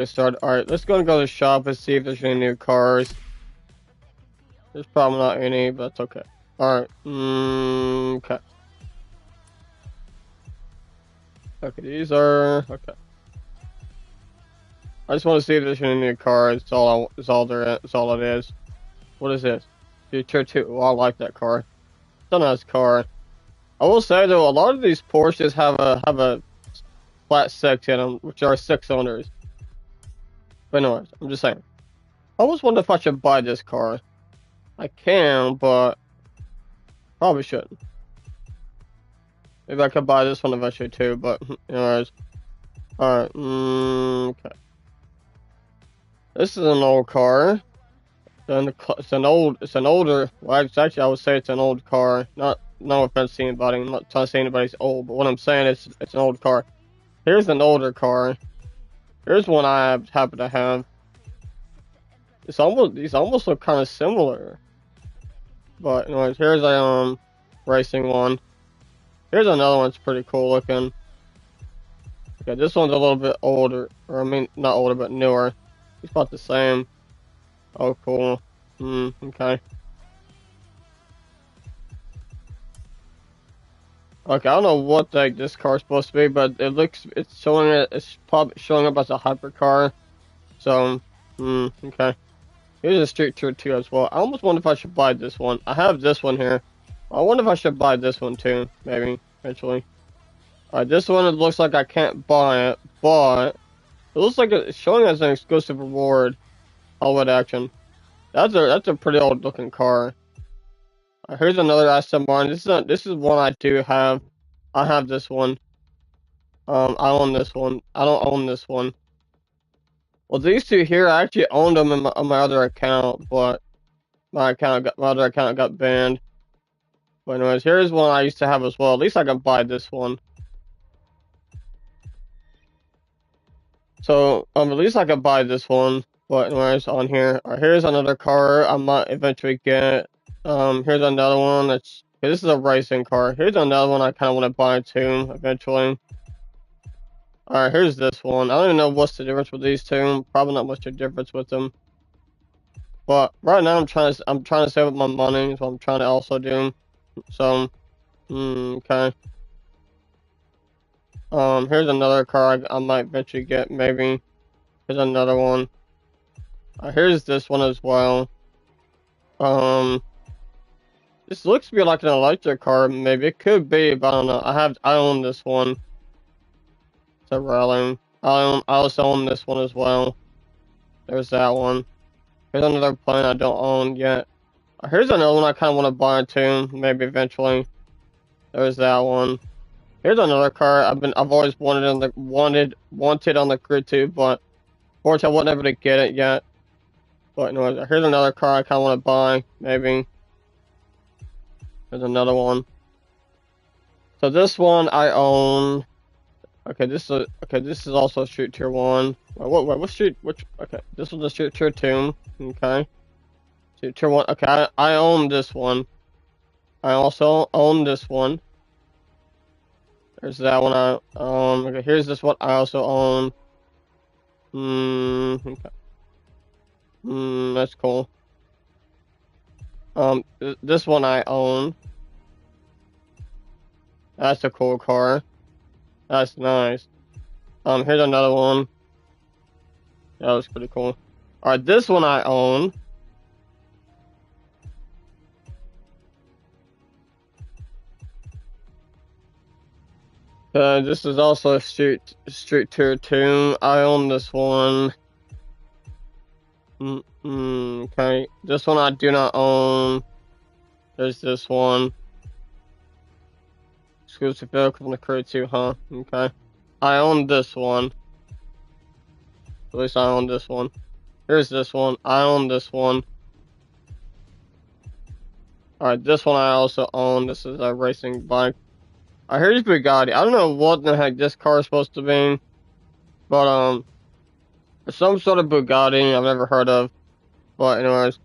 get started. Alright, let's go to the shop and see if there's any new cars. There's probably not any, but that's okay. Alright, okay. Okay, these are, okay. I just want to see if there's any new cars. It's all it is. What is this? Tier 2. Oh, I like that car. It's a nice car. I will say though, a lot of these Porsches have a flat six in them, which are 6 cylinders. But anyways, I'm just saying. I always wonder if I should buy this car. I can, but probably shouldn't. Maybe I could buy this one eventually too, but anyways. Alright, okay. This is an old car. It's an older, well, actually I would say it's an old car. No offense to anybody, I'm not trying to say anybody's old, but what I'm saying is it's an old car. Here's an older car. Here's one I happen to have. These almost look kind of similar. But anyways, here's a racing one. Here's another one that's pretty cool looking. Okay, this one's a little bit older, or I mean not older but newer. It's about the same. Oh cool. Okay. Okay, I don't know what this car is supposed to be, but it's probably showing up as a hypercar. So, okay. Here's a Street Tour 2 as well. I almost wonder if I should buy this one. I have this one here. I wonder if I should buy this one too, maybe, eventually. Alright, this one, it looks like I can't buy it, but it looks like it's showing as an exclusive reward. All-wheel action. That's a pretty old looking car. Here's another Aston Martin. This is one I do have. I have this one. I own this one. I don't own this one. Well, these two here, I actually owned them on my other account, but my other account got banned. But anyways, here's one I used to have as well. At least I can buy this one. So, at least I can buy this one. But anyways, on here, here's another car I might eventually get. Here's another one this is a racing car. Here's another one I kind of want to buy too, eventually. Alright, here's this one. I don't even know what's the difference with these two. Probably not much of a difference with them. But right now I'm trying to save up my money, that's what I'm trying to also do. So, okay. Here's another car I might eventually get, maybe. Here's another one. Here's this one as well. This looks to be like an electric car, maybe. It could be, but I don't know. I own this one. It's a rally. I also own this one as well. There's that one. Here's another plane I don't own yet. Here's another one I kind of want to buy too, maybe eventually. There's that one. Here's another car I've always wanted on the grid too, but fortunately I wasn't able to get it yet. But anyways, here's another car I kind of want to buy, maybe. There's another one. So this one I own. Okay, this is also Street Tier 1. What street? Okay, this one's a Street Tier 2. Okay. Street Tier 1. Okay, I own this one. I also own this one. There's that one. Okay, here's this one I also own. Okay. That's cool. This one I own. That's a cool car. That's nice. Here's another one. That was pretty cool. Alright, this one I own. This is also a Street Tier 2. I own this one. Okay. This one I do not own. There's this one. Exclusive vehicle from the Crew 2, huh? Okay. I own this one. At least I own this one. Here's this one. I own this one. Alright, this one I also own. This is a racing bike. Here's Bugatti. I don't know what the heck this car is supposed to be. But, some sort of Bugatti I've never heard of. But anyways.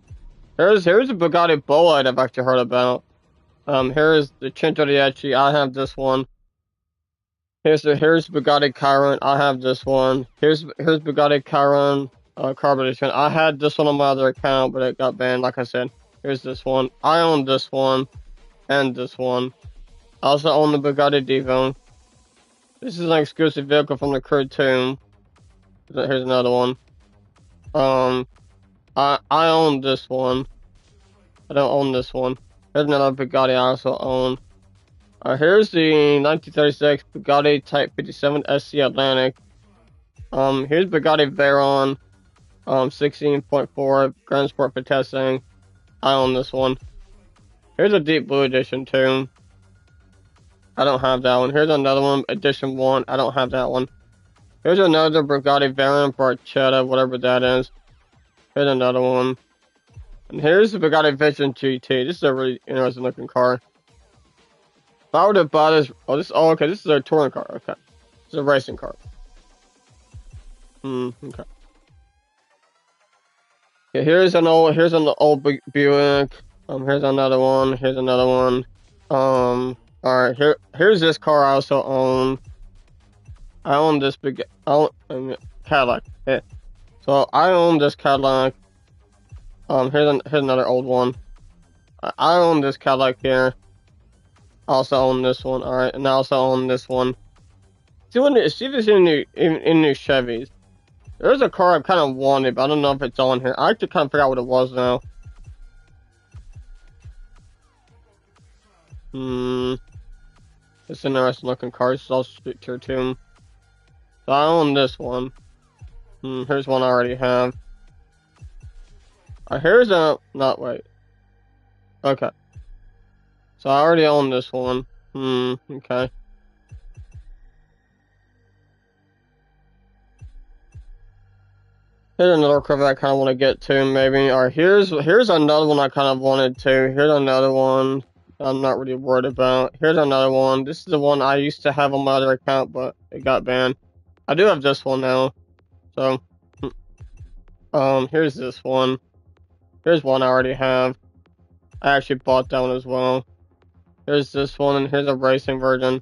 Here's a Bugatti Bolide I've actually heard about. Here is the Cinto Dieci. I have this one. Here's Bugatti Chiron. I have this one. Here's Bugatti Chiron Carbon Edition. I had this one on my other account, but it got banned. Like I said, here's this one. I own this one and this one. I also own the Bugatti Divo. This is an exclusive vehicle from the Crew too. Here's another one. I own this one. I don't own this one. Here's another Bugatti I also own. Here's the 1936 Bugatti Type 57 SC Atlantic. Here's Bugatti Veyron, 16.4 Grand Sport for testing. I own this one. Here's a Deep Blue Edition too. I don't have that one. Here's another one, Edition 1. I don't have that one. Here's another Bugatti Veyron Barchetta, whatever that is. Here's another one. And here's the Bugatti Vision GT. This is a really interesting looking car. If I were to buy this, okay, this is a touring car. Okay, this is a racing car. Okay. Yeah, here's an old Buick. Here's another one. Here's another one. All right, here's this car I also own. I own this Cadillac. Yeah. So I own this Cadillac. Here's another old one. I own this Cadillac here. I also own this one. All right, and I also own this one. See if there's any new Chevys. There's a car I kind of wanted, but I don't know if it's on here. I have to kind of figure out what it was now. It's an interesting looking car. It's all street tier 2. So I own this one. Here's one I already have. Here's a wait. Okay. So I already own this one. Okay. Here's another Corvette I kind of want to get to, maybe. Alright, here's another one I kind of wanted to. Here's another one I'm not really worried about. Here's another one. This is the one I used to have on my other account, but it got banned. I do have this one now. So, here's this one. Here's one I already have. I actually bought that one as well. Here's this one, and here's a racing version.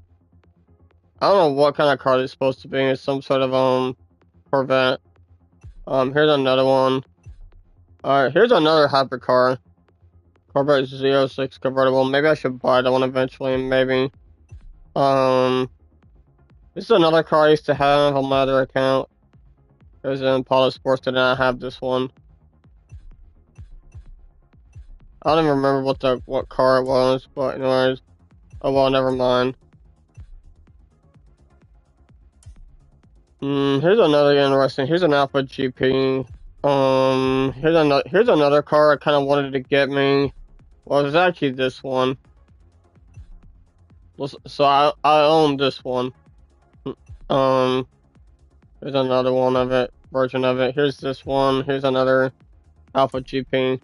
I don't know what kind of car it's supposed to be. It's some sort of, Corvette. Here's another one. Alright, here's another hybrid car. Corvette 06 convertible. Maybe I should buy that one eventually, maybe. This is another car I used to have on my other account. There's an Impala Sportster, and I have this one. I don't even remember what car it was, but anyways. Oh well, never mind. Here's another interesting. Here's an Alpha GP. Here's another car I kind of wanted to get me. Well, it's actually this one. So I own this one. Here's another one of it, version of it. Here's this one. Here's another Alpha GP.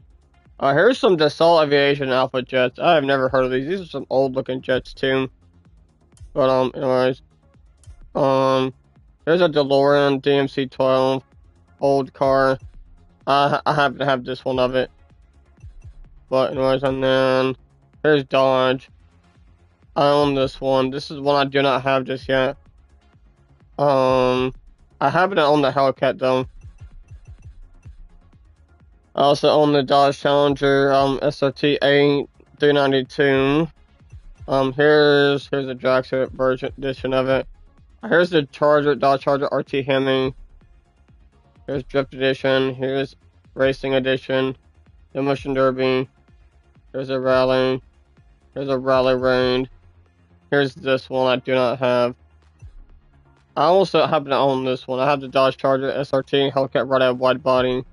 Here's some Dassault Aviation Alpha jets. I have never heard of these. These are some old looking jets too. But anyways. There's a DeLorean DMC-12, old car. I happen to have this one of it. But anyways, and then here's Dodge. I own this one. This is one I do not have just yet. I happen to own the Hellcat though. I also own the Dodge Challenger SRT A392. Here's a Dragster version edition of it. Here's the Dodge Charger RT Hemi. Here's Drift Edition. Here's Racing Edition. Demolition Derby. Here's a Rally. Here's a Rally Raid. Here's this one I do not have. I also happen to own this one. I have the Dodge Charger SRT Hellcat Red Wide Body.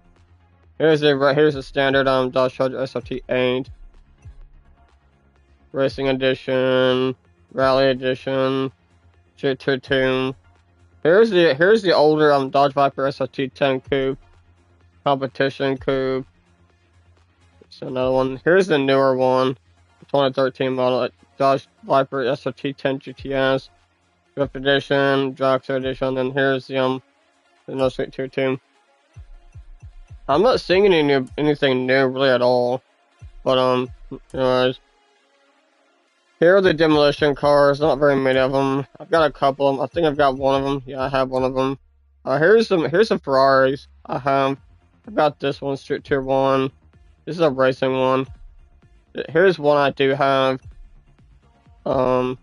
Here's a standard Dodge Charger SRT 8. Racing Edition. Rally Edition. Street Tier 2. Here's the older Dodge Viper SRT 10 Coupe. Competition Coupe. It's another one. Here's the newer one. 2013 model Dodge Viper SRT 10 GTS. Drift Edition, Dragster Edition, and here's the no Street Tier 2. I'm not seeing anything new really at all. But anyways. Here are the demolition cars. Not very many of them. I've got a couple of them. I think I've got one of them. Yeah, I have one of them. Here's some Ferraris. I've got this one, Street Tier 1. This is a racing one. Here's one I do have. Um,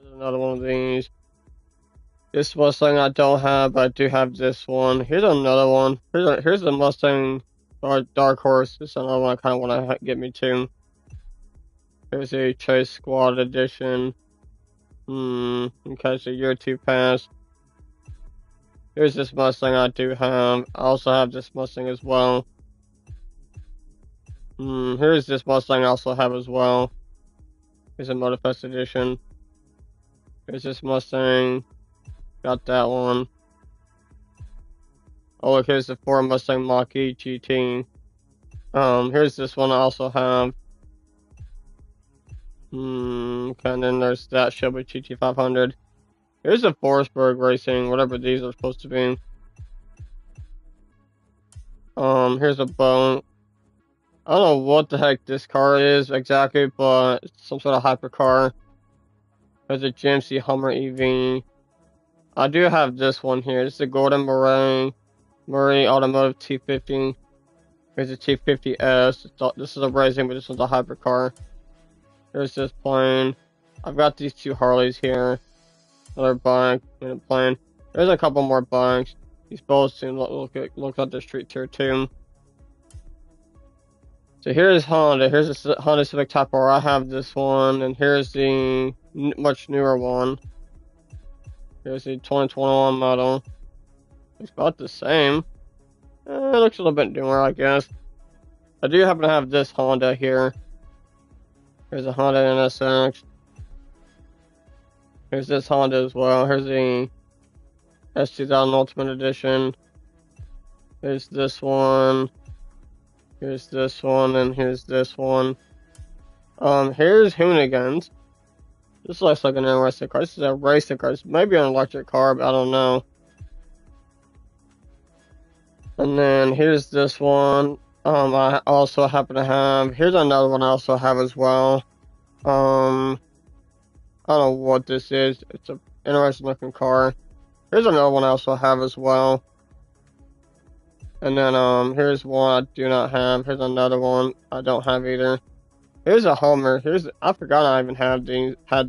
There's another one of these. This Mustang I don't have, but I do have this one. Here's another one. Here's the Mustang Dark Horse. This is another one I kind of want to get me to. Here's a Chase Squad edition. Okay, so year 2 pass. Here's this Mustang I do have. I also have this Mustang as well. Here's this Mustang I also have as well. Here's a Motorfest edition. Here's this Mustang. Got that one. Oh, look, here's the Ford Mustang Mach-E GT. Here's this one I also have. Okay, and then there's that Shelby GT500. Here's a Forsberg Racing, whatever these are supposed to be. Here's a boat. I don't know what the heck this car is exactly, but it's some sort of hypercar. There's a GMC Hummer EV. I do have this one here. This is a Gordon Murray Automotive T50. Here's a T50S. This is a racing, but this one's a hypercar. There's this plane. I've got these 2 Harleys here. Another bike and a plane. There's a couple more bikes. These both seem look like the Street Tier 2. So here's Honda. Here's a Honda Civic Type R. I have this one, and here's the much newer one. Here's the 2021 model. It's about the same. It looks a little bit newer, I guess. I do happen to have this Honda here. Here's a Honda NSX. Here's this Honda as well. Here's the S2000 Ultimate Edition. Here's this one. Here's this one, and here's this one. Here's Hoonigans. This looks like an interesting car. This is a racing car. This may be an electric car, but I don't know. And then here's this one. I also happen to have. Here's another one I also have as well. I don't know what this is. It's an interesting looking car. Here's another one I also have as well. And then here's one I do not have. Here's another one I don't have either. Here's a Hummer. I forgot I even had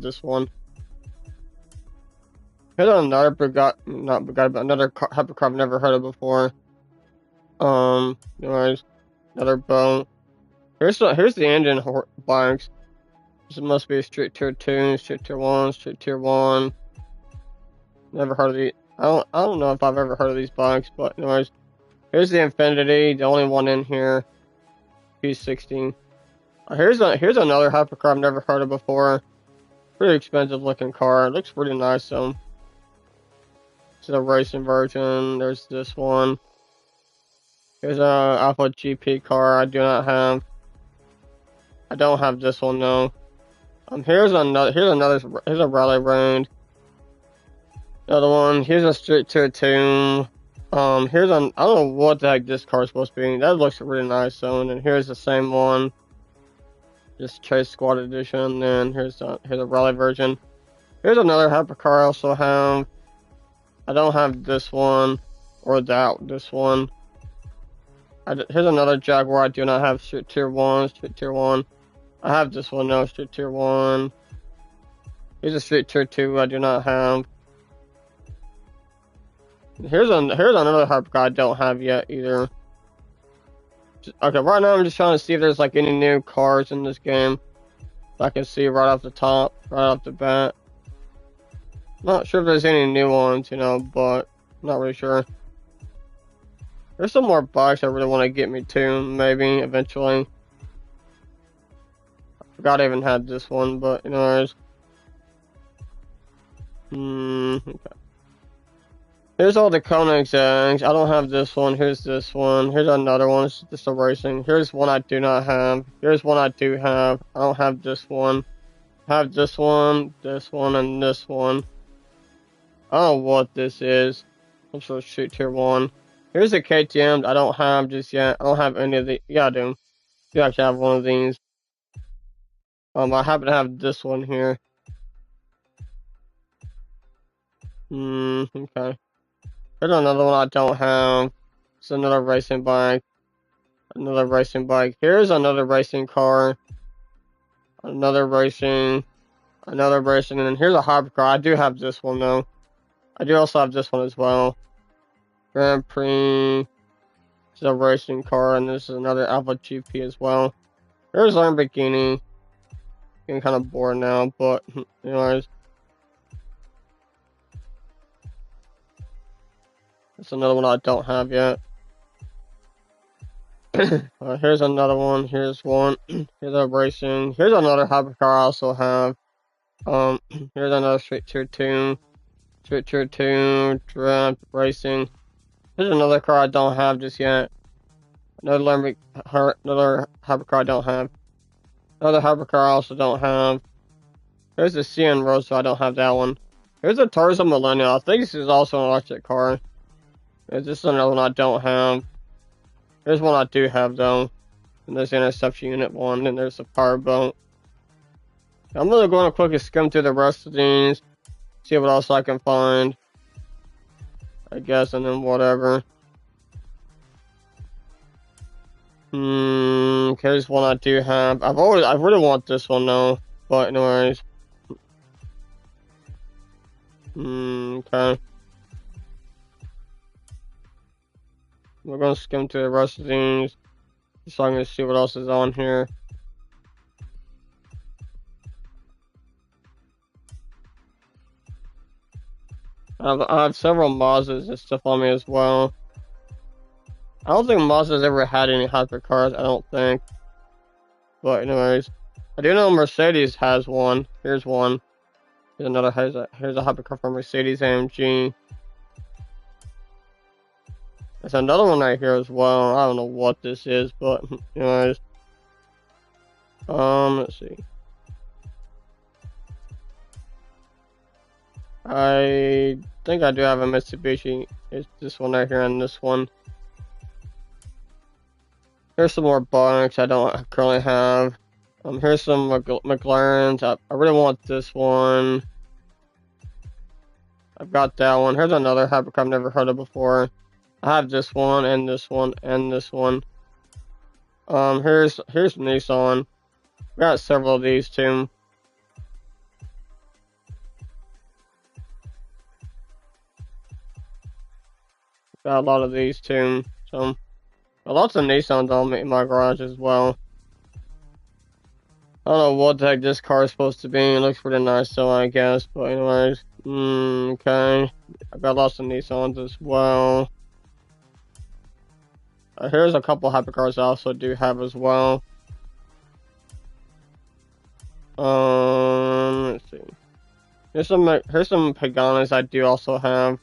this one. Here's another not Bugatti, but another hypercar I've never heard of before. Anyways, another boat. Here's the engine bikes. This must be a Street Tier 2, Street Tier 1, Street Tier 1. Never heard of these. I don't know if I've ever heard of these bikes, but anyways, here's the Infinity, the only one in here. P16. Here's another hypercar I've never heard of before. Pretty expensive looking car. It looks pretty nice though. It's a racing version. There's this one. Here's a Alpha GP car I do not have. I don't have this one though. Here's a rally road. Another one. Here's a Street Tier 2. I don't know what the heck this car is supposed to be. That looks really nice though. And then here's the same one. Just Chase Squad Edition. Then here's a rally version. Here's another hypercar I also have. I don't have this one or this one. Here's another Jaguar I do not have. Street Tier 1. I have this one now, Street Tier 1. Here's a Street Tier 2 I do not have. Here's another hypercar I don't have yet either. Okay, right now I'm just trying to see if there's like any new cars in this game. I can see right off the top, right off the bat. Not sure if there's any new ones, you know, but not really sure. There's some more bikes I really want to get me to, maybe, eventually. I forgot I even had this one, but, anyways. Okay. Here's all the Koenigseggs. I don't have this one. Here's this one. Here's another one. It's just a racing. Here's one I do not have. Here's one I do have. I don't have this one. I have this one, and this one. I don't know what this is. I'm supposed to shoot Tier 1. Here's a KTM I don't have just yet. I don't have any of the. Yeah, I do. You actually have one of these. I happen to have this one here. Okay. Here's another one I don't have. It's another racing bike. Another racing bike. Here's another racing car. Another racing. Another racing. And then here's a hypercar. I do have this one though. I do also have this one as well. Grand Prix. This is a racing car. And this is another Alpha GP as well. Here's Lamborghini. Getting kind of bored now, but anyways. That's another one I don't have yet. Here's another one. Here's one. Here's a racing. Here's another hypercar I also have. Here's another Street Tier 2. Street Tier 2. Draft racing. Here's another car I don't have just yet. Another hypercar I don't have. Another hypercar I also don't have. Here's the CN Road, so I don't have that one. Here's a Tarzan Millennial. I think this is also an electric car. This is another one I don't have. There's one I do have though. And there's the interception unit one, and there's the powerboat. I'm gonna go and quickly skim through the rest of these, see what else I can find. I guess, and then whatever. Okay, there's one I do have. I really want this one though. But anyways. Okay. We're gonna skim through the rest of these, so I'm gonna see what else is on here. I have several Mazdas and stuff on me as well. I don't think Mazda's ever had any hypercars, I don't think. But anyways, I do know Mercedes has one. Here's one. Here's a hypercar from Mercedes AMG. There's another one right here as well. I don't know what this is, but anyways. Let's see. I think I do have a Mitsubishi. It's this one right here and this one. Here's some more bikes I don't currently have. Here's some McLarens. I really want this one. I've got that one. Here's another hypercar I've never heard of before. I have this one and this one and this one. Here's Nissan. Got several of these too. Got a lot of these too. So lots of Nissans on in my garage as well. I don't know what the heck this car is supposed to be. It looks pretty nice, so I guess. But anyways, okay. I've got lots of Nissans as well. Here's a couple hypercars I also do have as well. Let's see. Here's some Paganis I do also have.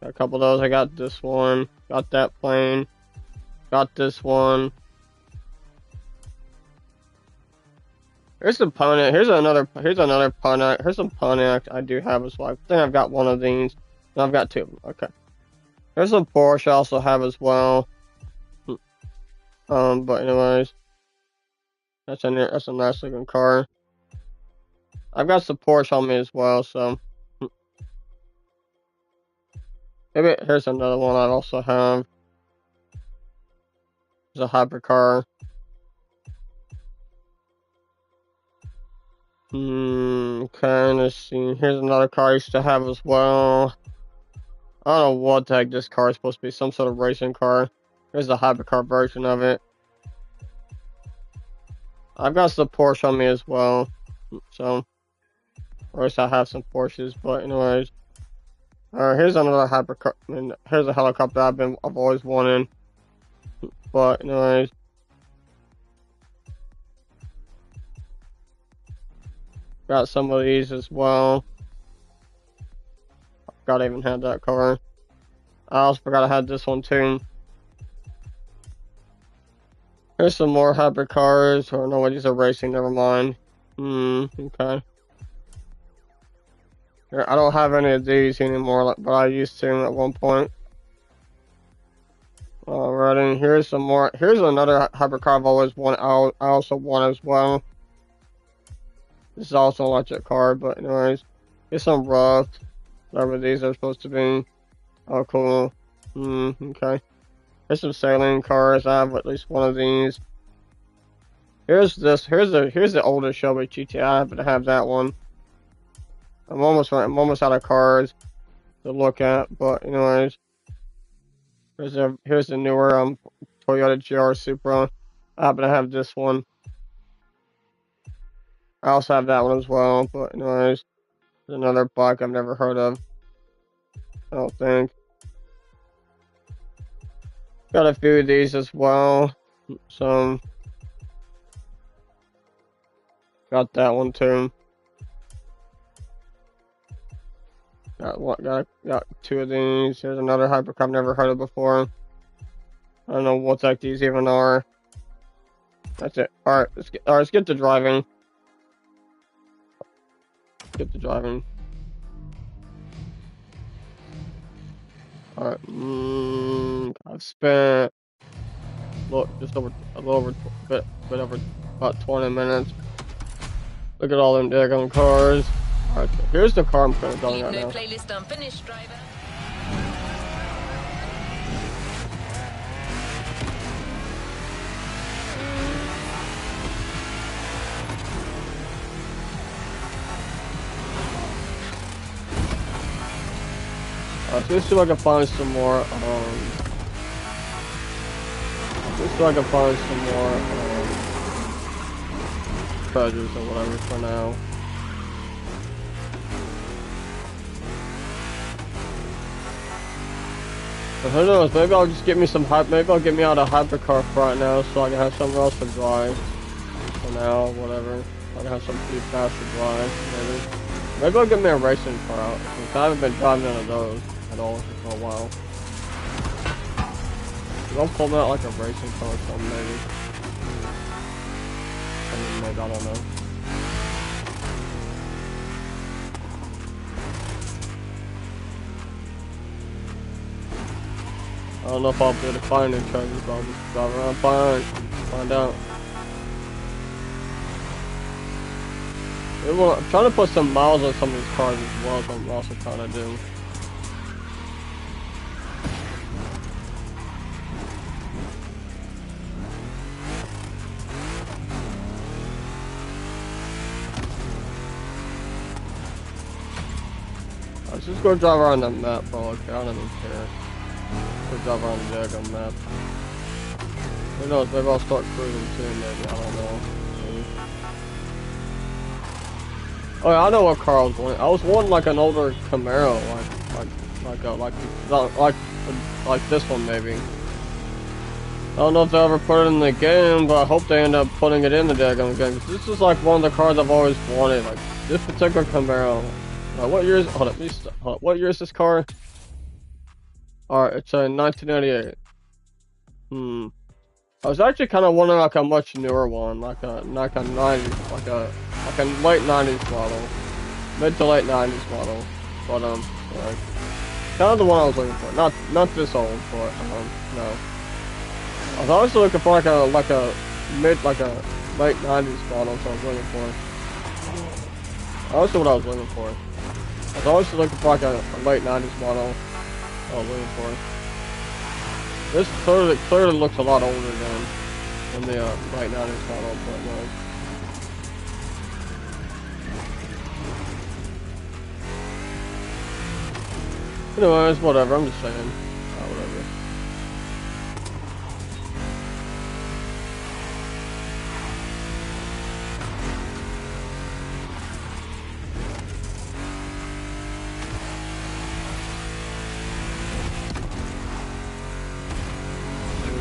Got a couple of those. I got this one. Got that plane. Got this one. Here's some Pontiac. Here's another Pontiac. Here's some Pontiac I do have as well. I think I've got one of these. No, I've got two of them. Okay. There's some Porsche I also have as well. But anyways, that's a nice looking car. I've got some Porsche on me as well, so maybe here's another one I also have. There's a hypercar. Okay, let's see. Here's another car I used to have as well. I don't know what the heck this car is supposed to be. Some sort of racing car. Here's the hypercar version of it. I've got some Porsche on me as well. So, or at least I have some Porsches. But anyways, here's another hypercar. I mean, here's a helicopter I've always wanted. But anyways. Got some of these as well. Forgot I even had that car. I also forgot I had this one too. Here's some more hypercars. Or no, these are racing, never mind. Okay. Here, I don't have any of these anymore, but I used to at one point. Alrighty, here's some more. Here's another hypercar I've always wanted. I also want as well. This is also an electric car, but anyways. Here's some rough. Whatever these are supposed to be. Oh, cool. Okay. Here's some sailing cars. I have at least one of these. Here's the older Shelby GTI, but I have that one. I'm almost out of cars to look at, but anyways. Here's the newer Toyota GR Supra. I happen to have this one. I also have that one as well, but anyways, there's another bike I've never heard of. I don't think. Got a few of these as well. So got that one too. Got two of these. Here's another hypercar I've never heard of before. I don't know what the heck these even are. That's it. Alright, let's get to driving. Get to driving. Alright, I've spent just over bit over about 20 minutes. Look at all them daggone cars. Alright, here's the car I'm going right now. Playlist unfinished, driver. Let's see if I can find some more, treasures or whatever for now. But who knows, maybe I'll just get me maybe I'll get me out a hypercar right now so I can have somewhere else to drive. For now, whatever. I can have something pretty fast to drive, maybe I'll get me a racing car out, because I haven't been driving none of those at all for a while. I'll pull them out like a racing car or something, maybe. Maybe, I don't know. I don't know if I'll be able to find any treasures, but I'll just drive around, find out. I'm trying to put some miles on some of these cars as well, so I'm also trying to do. Let's just go drive around the map, bro. Okay, I don't even care. Go drive around the map. Who knows, maybe I'll start cruising soon, maybe, I don't know. Oh yeah, I know what car I was wanting. I was wanting like an older Camaro, like this one maybe. I don't know if they ever put it in the game, but I hope they end up putting it in the daggone game. This is like one of the cars I've always wanted, like this particular Camaro. What year is? Hold up, hold up. What year is this car? Alright, it's a 1988. I was actually kind of wanting like a much newer one, like a 90s, like a late 90s model, mid to late 90s model. But like, kind of the one I was looking for. Not this old, but no. I was also looking for like a late 90s model. So I was looking for. Also, what I was looking for. I was also looking for like a late 90s model. I was looking for. This clearly looks a lot older than the late 90s model, but no. Anyways, whatever. I'm just saying. Whatever.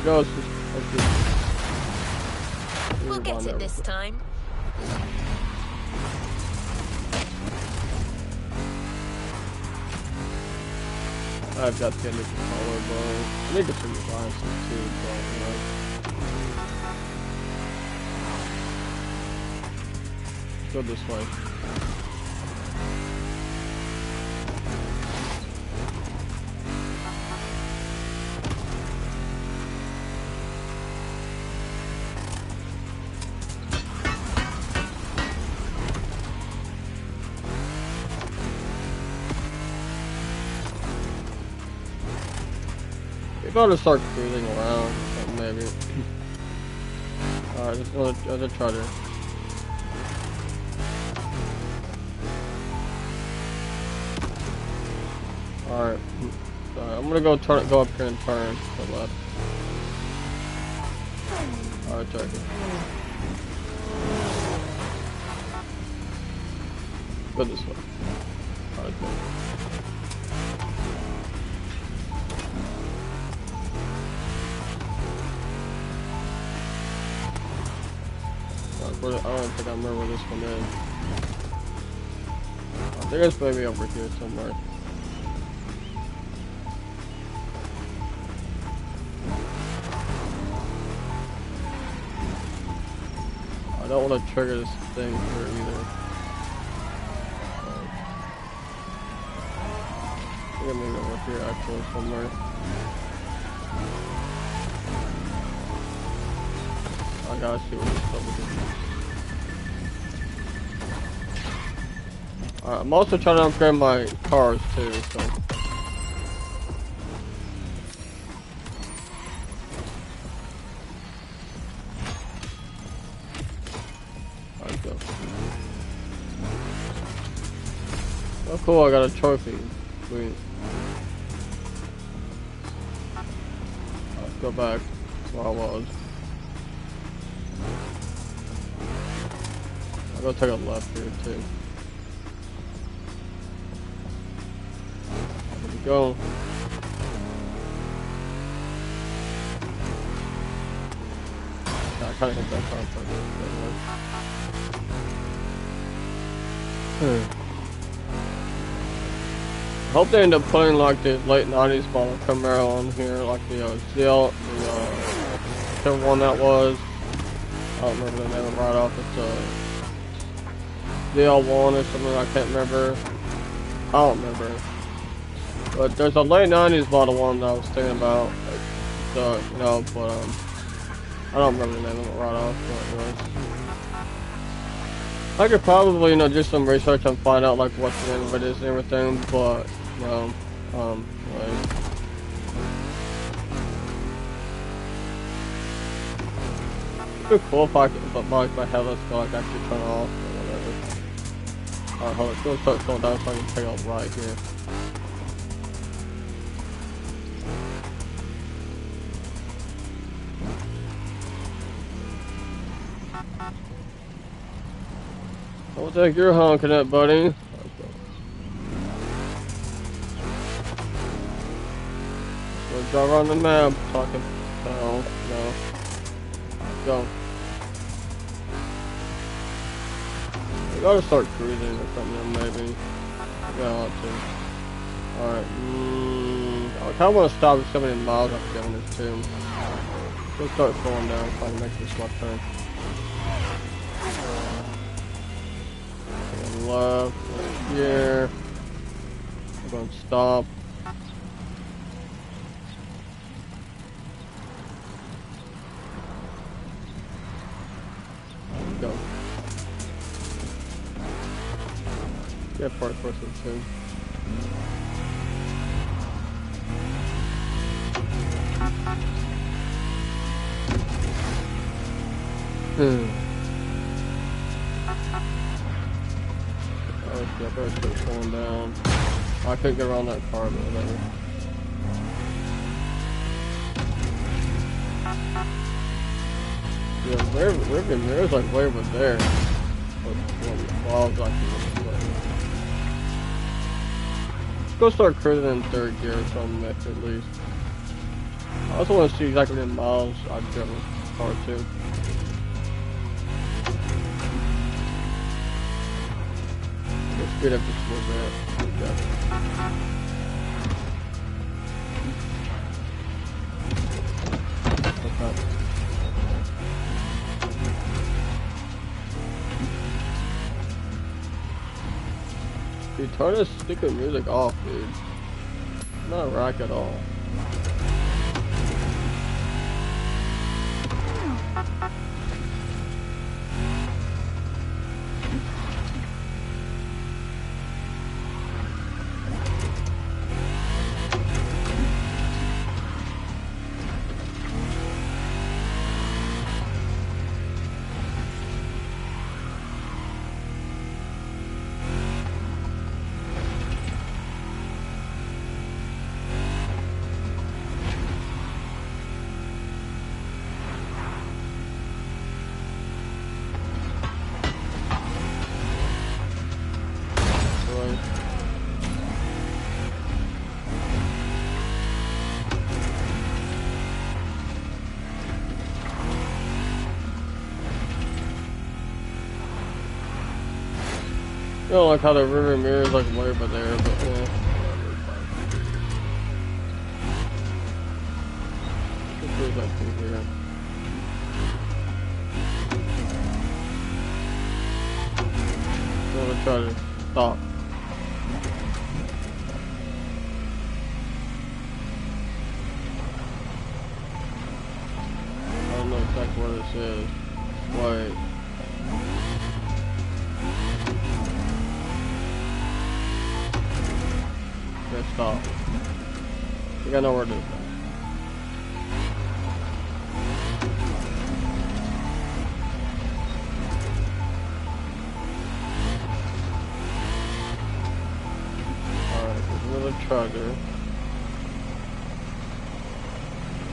Goes. We'll get it this time. I've got the new controller, but I need to figure out some too, but go this way. Gotta start cruising around, maybe. Alright, there's another charger. Alright, I'm gonna go up here and turn to the left. Alright, check it. Go this way. Alright, go. I don't think I remember where this one is. I think it's maybe over here somewhere. I don't want to trigger this thing here either. I think I'm maybe over here actually somewhere. I gotta see what this stuff is. I'm also trying to upgrade my cars too, so. Alright, go. Oh cool, I got a trophy. Sweet. Let's go back to where I was. I'll go take a left here too. Go. I kind of hit that car first. I hope they end up putting like the late 90s model Camaro on here, like the ZL, whichever one that was. I don't remember the name right off. It's ZL1 or something. I can't remember. I don't remember. But there's a late 90s model one that I was thinking about, but I don't remember the name of it right off, but I could probably, do some research and find out, like, what the name of it is and everything, but, it'd be cool if I could, but my headlights could, like, actually turn off, or whatever. Alright, hold on, let's go start going down so I can take off right here. I'll take your honking it, buddy. Okay. So drive on the map, talking. No, no. Go. We gotta start cruising or something, maybe. Yeah, alright. I kinda wanna stop at 70 miles after doing this too. We'll start slowing down, trying to make this left turn. And left, here. We're going to stop. Go. Get part person too. Oh shit, I better start slowing down. I couldn't get around that car, but whatever. Yeah, rearview mirror's like way over there. Well, I was actually let's go start cruising in third gear or something at least. I also want to see exactly how many miles I've driven car too. Let's speed up just a little bit. Okay. Dude, turn this stupid music off, dude. Not rock at all. I don't like how the rear mirror is like way over there, but yeah. Let's do that thing here. I'm gonna try to stop. I don't know exactly where this is. Wait. Okay, stop. I think I know where it is now. Alright, there's another charger.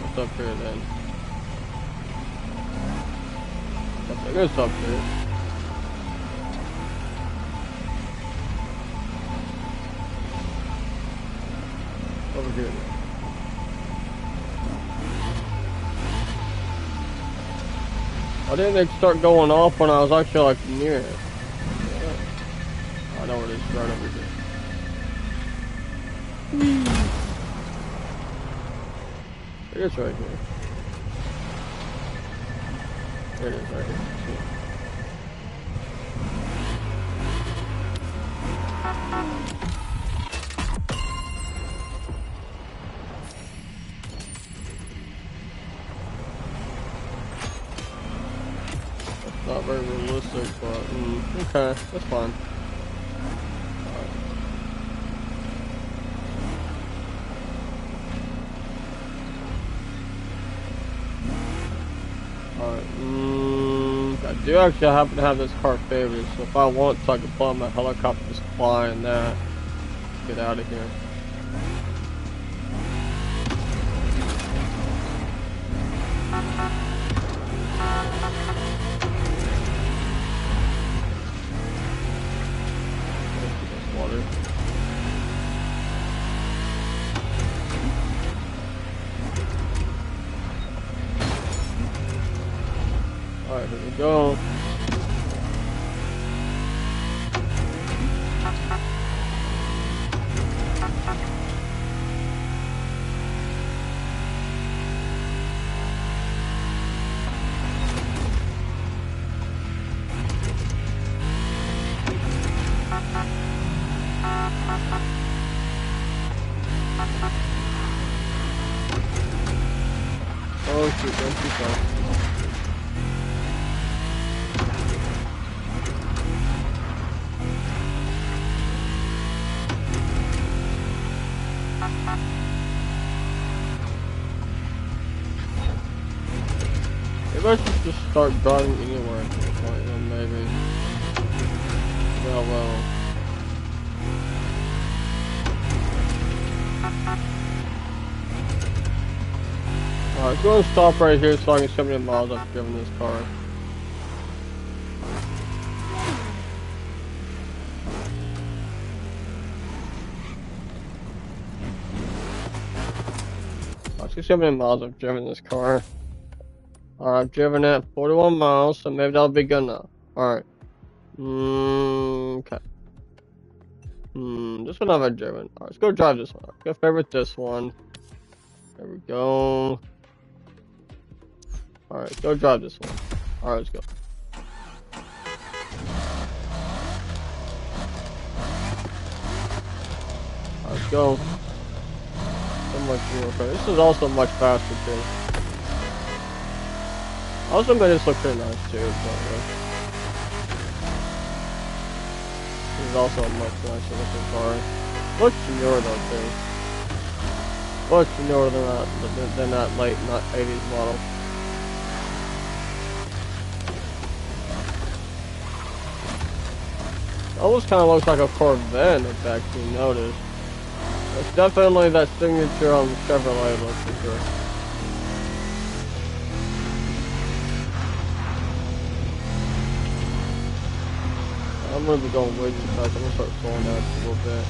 What's up here then? I think it's up here. Over here. I didn't think start going off when I was actually like near it. I know where it is, right over here. It is right here. It is right here. Not very realistic, but okay, that's fine. Alright, I do actually happen to have this car favored, so if I want to, I can pull out my helicopter, just fly in that. Get out of here. we go. Oh shoot, don't too fast. Maybe I should just start driving anywhere at this point, then maybe. Well. Alright, go and stop right here so I can see how many miles I've driven this car. Let's see how many miles I've driven this car. Alright, I've driven it 41 miles, so maybe that'll be good enough. Alright. Okay. This one I've driven. Alright, let's go drive this one. Go favorite this one. There we go. Alright, let's go drive this one. Alright, let's go. Alright, let's go. So much more. This is also much faster too. I also made this look pretty nice too, this is also a much nicer looking car. Much newer though too. Much newer than that late 80s model. Almost kind of looks like a Corvette if you actually notice. It's definitely that signature on the Chevrolet look for sure. I'm gonna be going way too fast. I'm gonna start slowing down just a little bit.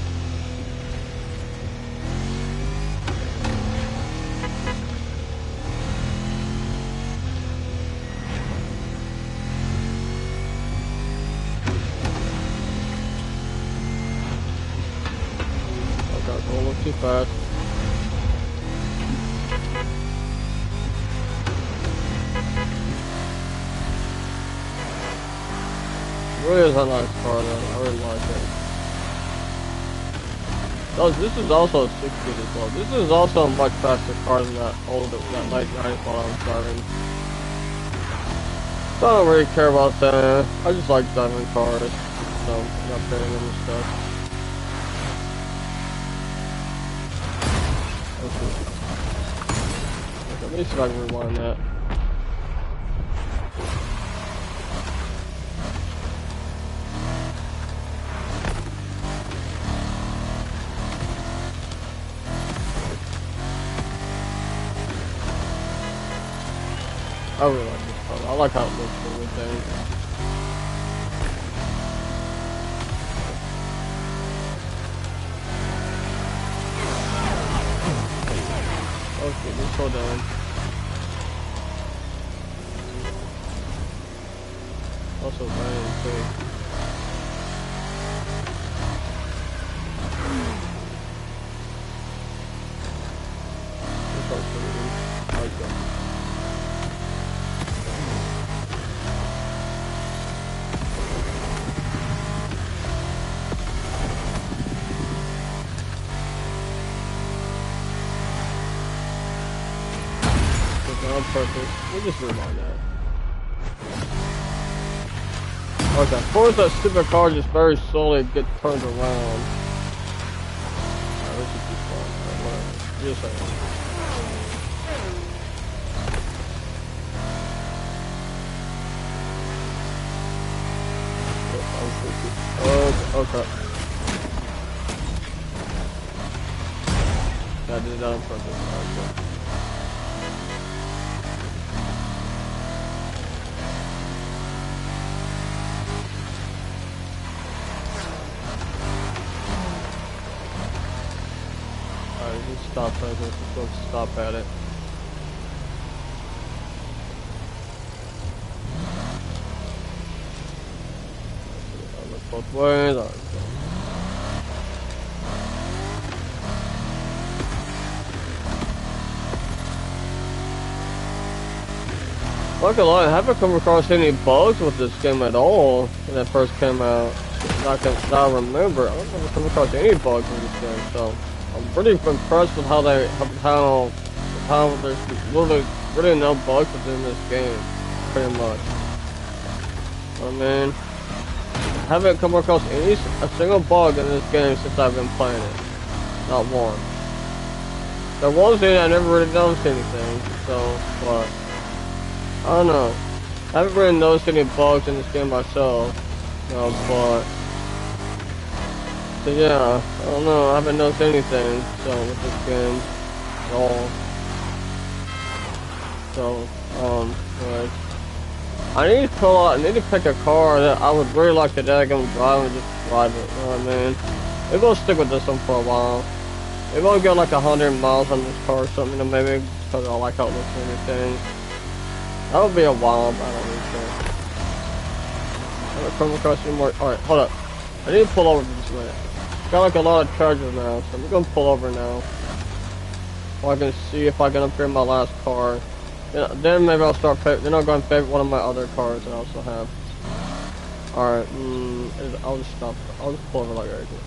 Okay, don't look too fast. It really is a nice car though, I really like it. So this is also a 6-speed as well. This is also a much faster car than that late 90s model I was driving. So I don't really care about that. I just like driving cars, so not paying them and stuff. Okay, let me see if I can rewind that. I really like this car. I like how it looks for everything. Okay, let's slow down. Also raining too. This car's pretty good. I like that. On purpose. We'll just rewind that. Okay, of course that stupid car just very slowly gets turned around. Alright, this should be fun. Alright, whatever. Just a second. Okay. Yeah, I did that on purpose. Alright, okay. Just stop right there. Just go stop at it. both ways. Alright, so. Not gonna lie, I haven't come across any bugs with this game at all when it first came out. I remember, I don't ever come across any bugs in this game, so I'm pretty impressed with how there's really no bugs within this game, pretty much. I mean, I haven't come across a single bug in this game since I've been playing it. Not one. There was any, I never really noticed anything, so, but I don't know. I haven't really noticed any bugs in this game myself, but so yeah, I don't know. I haven't noticed anything with this game at all. So anyways, I need to pick a car that I would really like to drive and just drive it. You know what I mean? Maybe I'll stick with this one for a while. Maybe I'll get like 100 miles on this car or something. Maybe because I like how it looks and everything. That would be a while, but I don't really care. I haven't come across any more. Alright, hold up. I need to pull over for just a minute. Got like a lot of charges now, so I'm gonna pull over now. So I can see if I can upgrade my last car. Then maybe I'll then I'll go and favorite one of my other cars that I also have. Alright, I'll just stop. I'll just pull over like right here.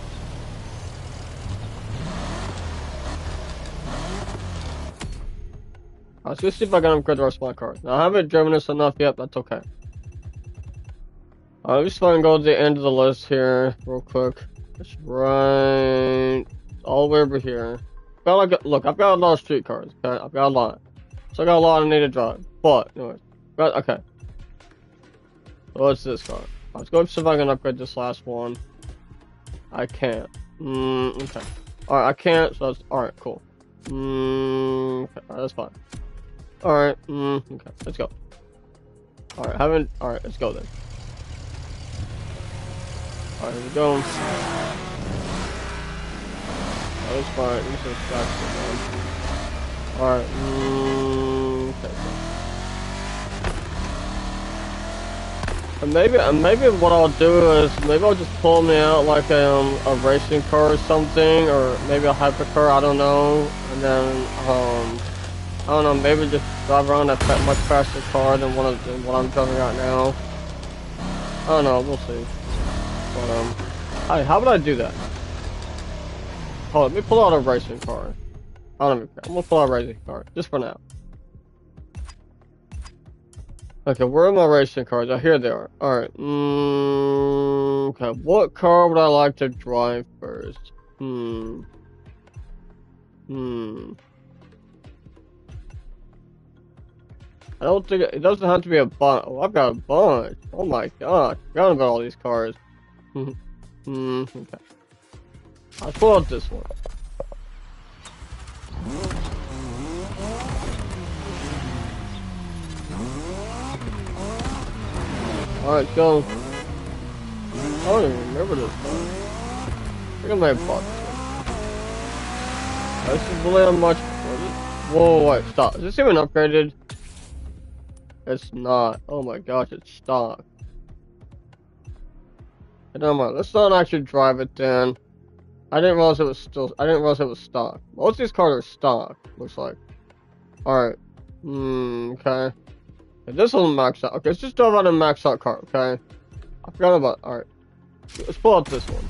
Let's just see if I can upgrade the rest of my cars. Now, I haven't driven this enough yet, but that's okay. Alright, just going to go to the end of the list here, real quick. It's right all the way over here. Look, I've got a lot of street cars, okay? I've got a lot. So I got a lot I need to drive. But, anyways. Okay. So what's this car? Let's go see if I can upgrade this last one. I can't. Okay. Alright, I can't, so that's... Alright, cool. Okay, that's fine. Alright, okay, let's go. Alright, let's go then. Alright, here we go. Oh, it's fine, this is fast. Alright, okay. And maybe what I'll do is, maybe I'll just pull me out like a racing car or something, or maybe a hypercar, I don't know, and then, I don't know, maybe just drive around a much faster car than what I'm driving right now. I don't know, we'll see. But, hey, how would I do that? Hold on, let me pull out a racing car. I don't even care. I'm gonna pull out a racing car, just for now. Okay, where are my racing cars? Oh, here they are. Alright, okay, what car would I like to drive first? I don't think it doesn't have to be a bunch. Oh, I've got a bunch. Oh my god. I forgot about all these cars. Okay. I'll pull out this one. Alright, go. I don't even remember this one. I think I might have bought this one. This is really much. Whoa, wait, stop. Is this even upgraded? It's not. Oh my gosh, it's stock. Never mind. Let's not actually drive it then. I didn't realize it was stock. Most of these cars are stock, looks like. Alright. Okay. This one's maxed out. Okay, let's just drive out a maxed out car, okay? I forgot about it. Alright. Let's pull out this one.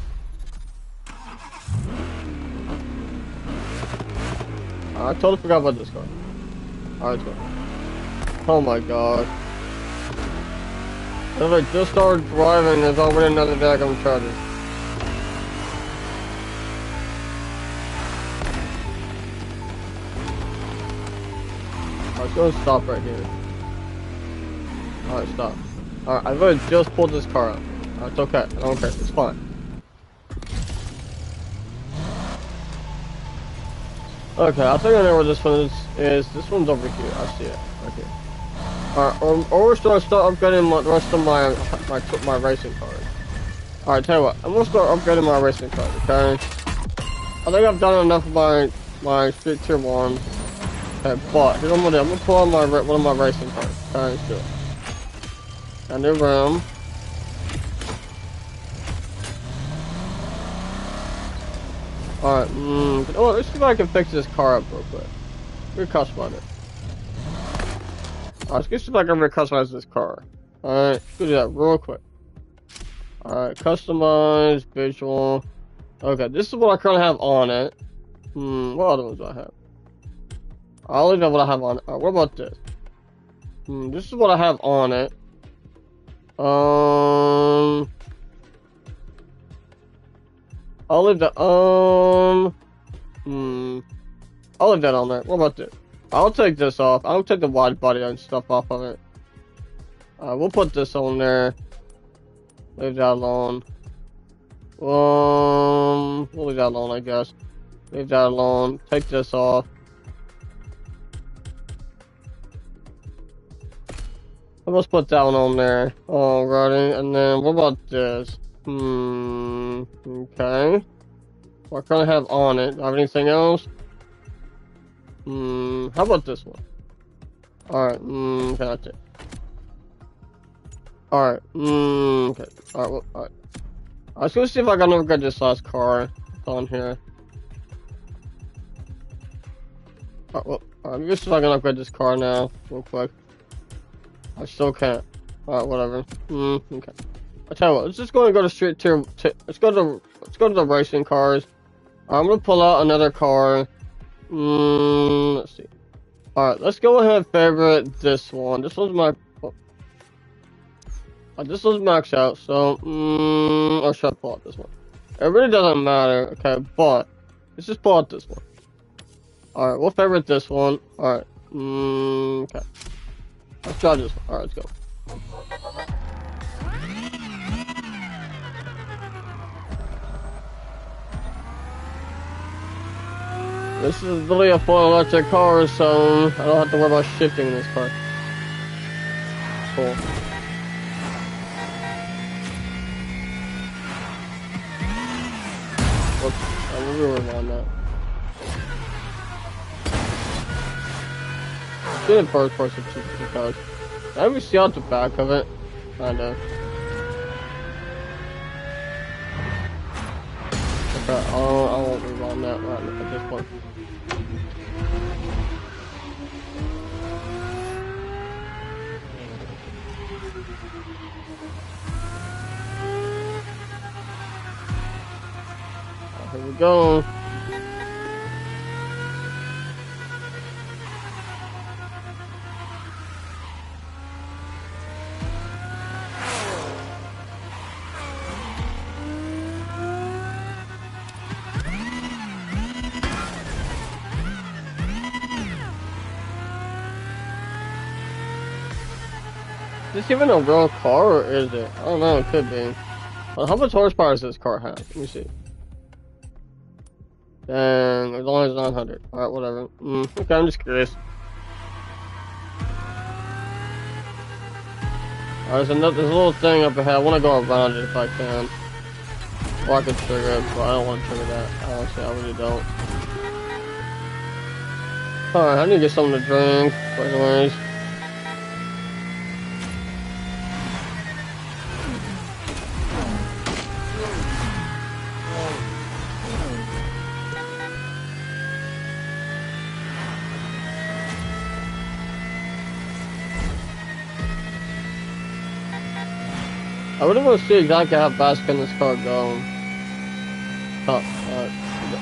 I totally forgot about this car. Alright, let's go. Oh my god. As I just started driving, there's already another daggum charger. Alright, go and stop right here. Alright, stop. Alright, I've already just pulled this car out. Alright, it's okay. I don't care. It's fine. Okay, I think I know where this one is. This one's over here. I see it. Right here. Alright, or should I start upgrading the rest of my racing cars? Alright, tell you what, I'm gonna start upgrading my racing cars, okay? I think I've done enough of my Street Tier 1. Okay, but here's what I'm gonna do. I'm gonna pull out one of my racing cars. Okay, let's do it. A new rim. Alright, oh, let's see if I can fix this car up real quick. Recustomize it. Alright, let's see if I can recustomize this car. Alright, let's do that real quick. Alright, customize, visual. Okay, this is what I currently have on it. What other ones do I have? I only know what I have on it. Alright, what about this? This is what I have on it. I'll leave that, I'll leave that on there. What about this? I'll take this off. I'll take the wide body and stuff off of it. We'll put this on there. Leave that alone. We'll leave that alone, I guess. Leave that alone. Take this off. Let's put that one on there. Alrighty, and then what about this? Okay. What can I have on it? Do I have anything else? How about this one? Alright, okay, that's it. Alright, okay. Alright, well, alright. I was gonna see if I can upgrade this last car. It's on here. Alright, well, alright, let me see if I can upgrade this car now, real quick. I still can't. Alright, whatever. Okay. I'll tell you what, let's just go and go to straight to let's go to the racing cars. I'm gonna pull out another car. Let's see. Alright, let's go ahead and favorite this one. This one's my this one's maxed out, so or should I pull out this one? It really doesn't matter, okay, but let's just pull out this one. Alright, we'll favorite this one. Alright. Okay. Let's try this one. Alright, let's go. This is really a full electric car, so I don't have to worry about shifting this car. Cool. Whoops, I really want that. Get in first person because I we see out the back of it, kinda. Okay, I won't move on that right at this point. Here we go. Is this even a real car, or is it? I don't know, it could be. Well, how much horsepower does this car have? Let me see. Dang, as long as 900. Alright, whatever. Okay, I'm just curious. Alright, there's a little thing up ahead. I want to go around it if I can. Or I could trigger it, but I don't want to trigger that. Honestly, I really don't. Alright, I need to get something to drink. But anyways. I really want to see exactly how fast can this car go.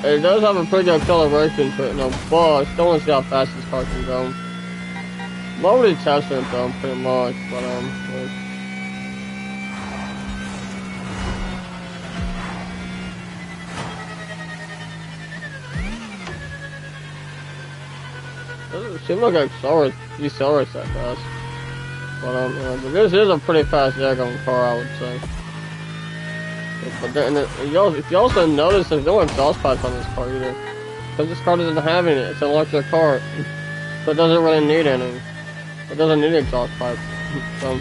It does have a pretty good acceleration to it, no, but I still want to see how fast this car can go. I'm already testing it though, pretty much, but doesn't seem like it decelerates that fast. But this is a pretty fast airgun car, I would say. But then, if you also notice, there's no exhaust pipes on this car either, because this car doesn't have any. It's an electric car, so it doesn't really need any. It doesn't need an exhaust pipe. So.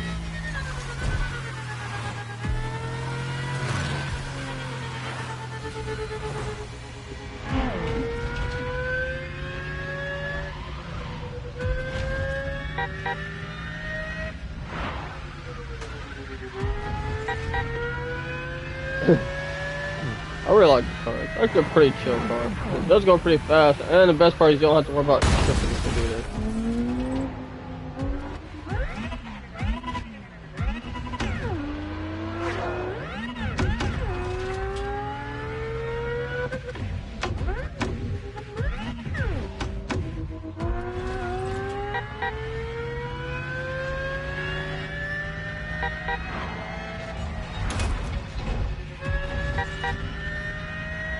I really like the car. It's actually a pretty chill car. It does go pretty fast, and the best part is you don't have to worry about shifting the computer.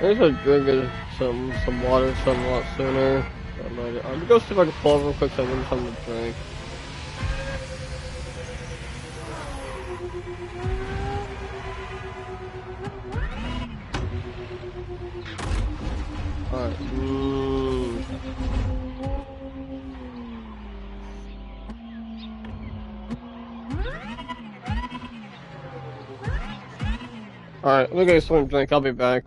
I should drink some water a lot sooner. I'm gonna go see if I can pull over real quick so I can get something to drink. Alright. Alright, let me get something to drink. I'll be back.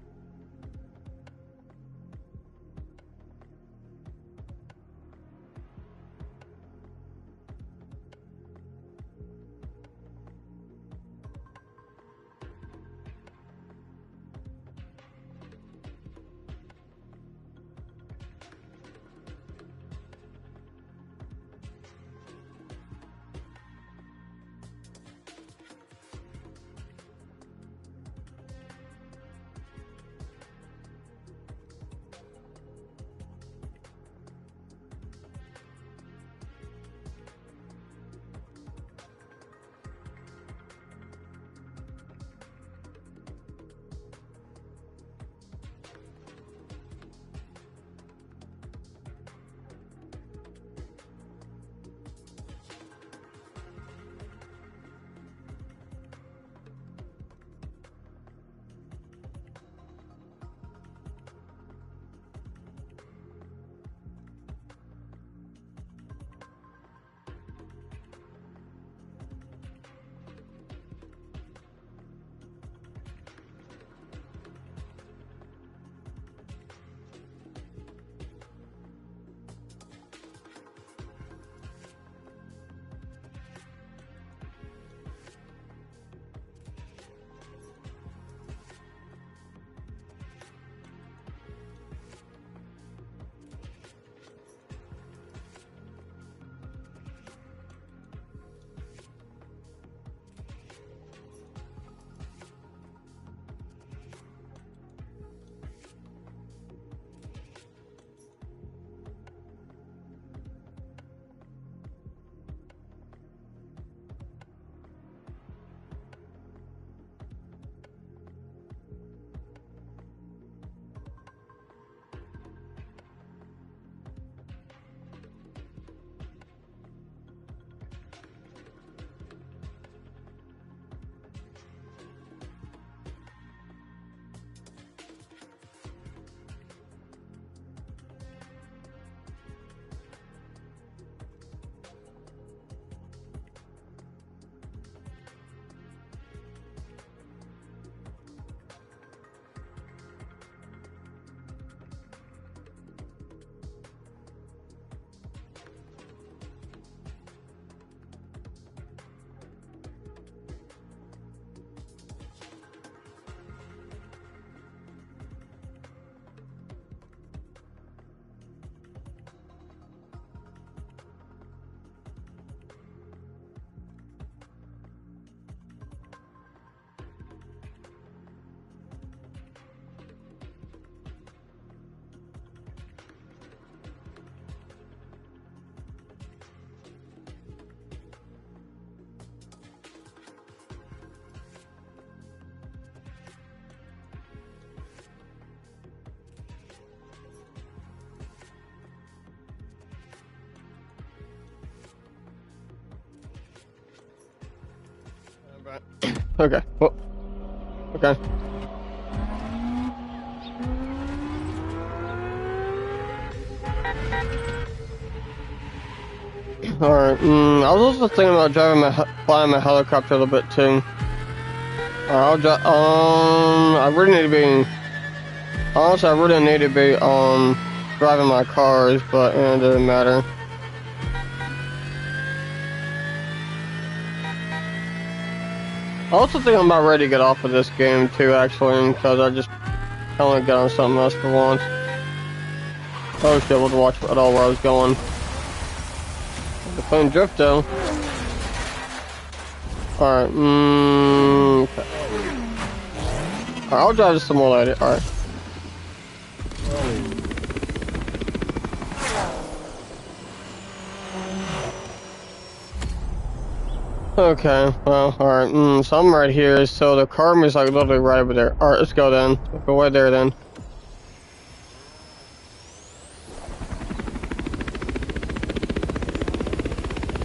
Okay. Well, okay. Alright, I was also thinking about flying my helicopter a little bit too. I really need to be, honestly, I really need to be, driving my cars, but it doesn't matter. I also think I'm about ready to get off of this game too, actually, because I want to get on something else for once. Oh shit, wasn't watching at all where I was going. The plane drift though. Alright, okay. Alright, I'll drive the simulator. Alright. Okay, well, alright, so I'm right here, so the car is like literally right over there. Alright, let's go then. Let's go right there then.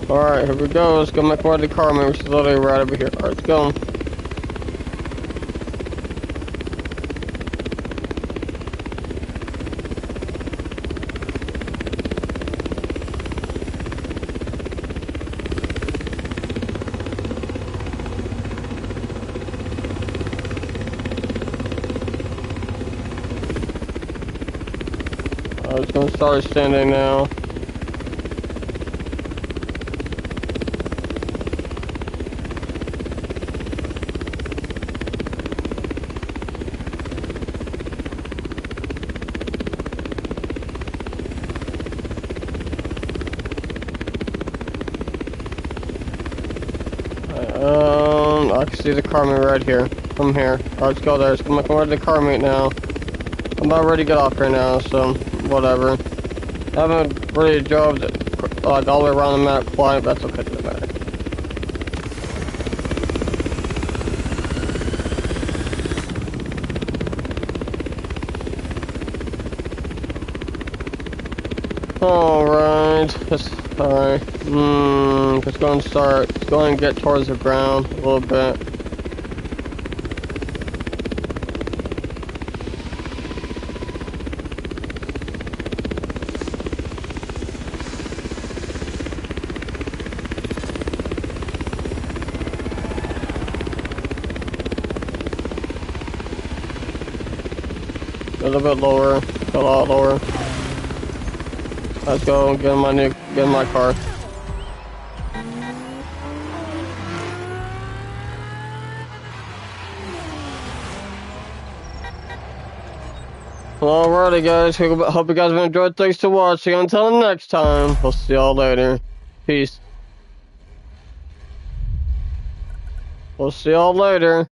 Alright, here we go. Let's go make way to the car, which is literally right over here. Alright, let's go. I was gonna start standing now. I can see the car meet right here. From here. Alright, let's go there. Let's go make way to the car meet now. I'm about ready to get off right now, so whatever. I haven't really drove like all the way around the map quite, but that's okay, doesn't matter. Alright, alright. Let's go and start. Let's go and get towards the ground a little bit. A little bit lower, a lot lower. Let's go get in my car. Alrighty guys, hope you guys have enjoyed. Thanks for watching. Until next time, we'll see y'all later. Peace. We'll see y'all later.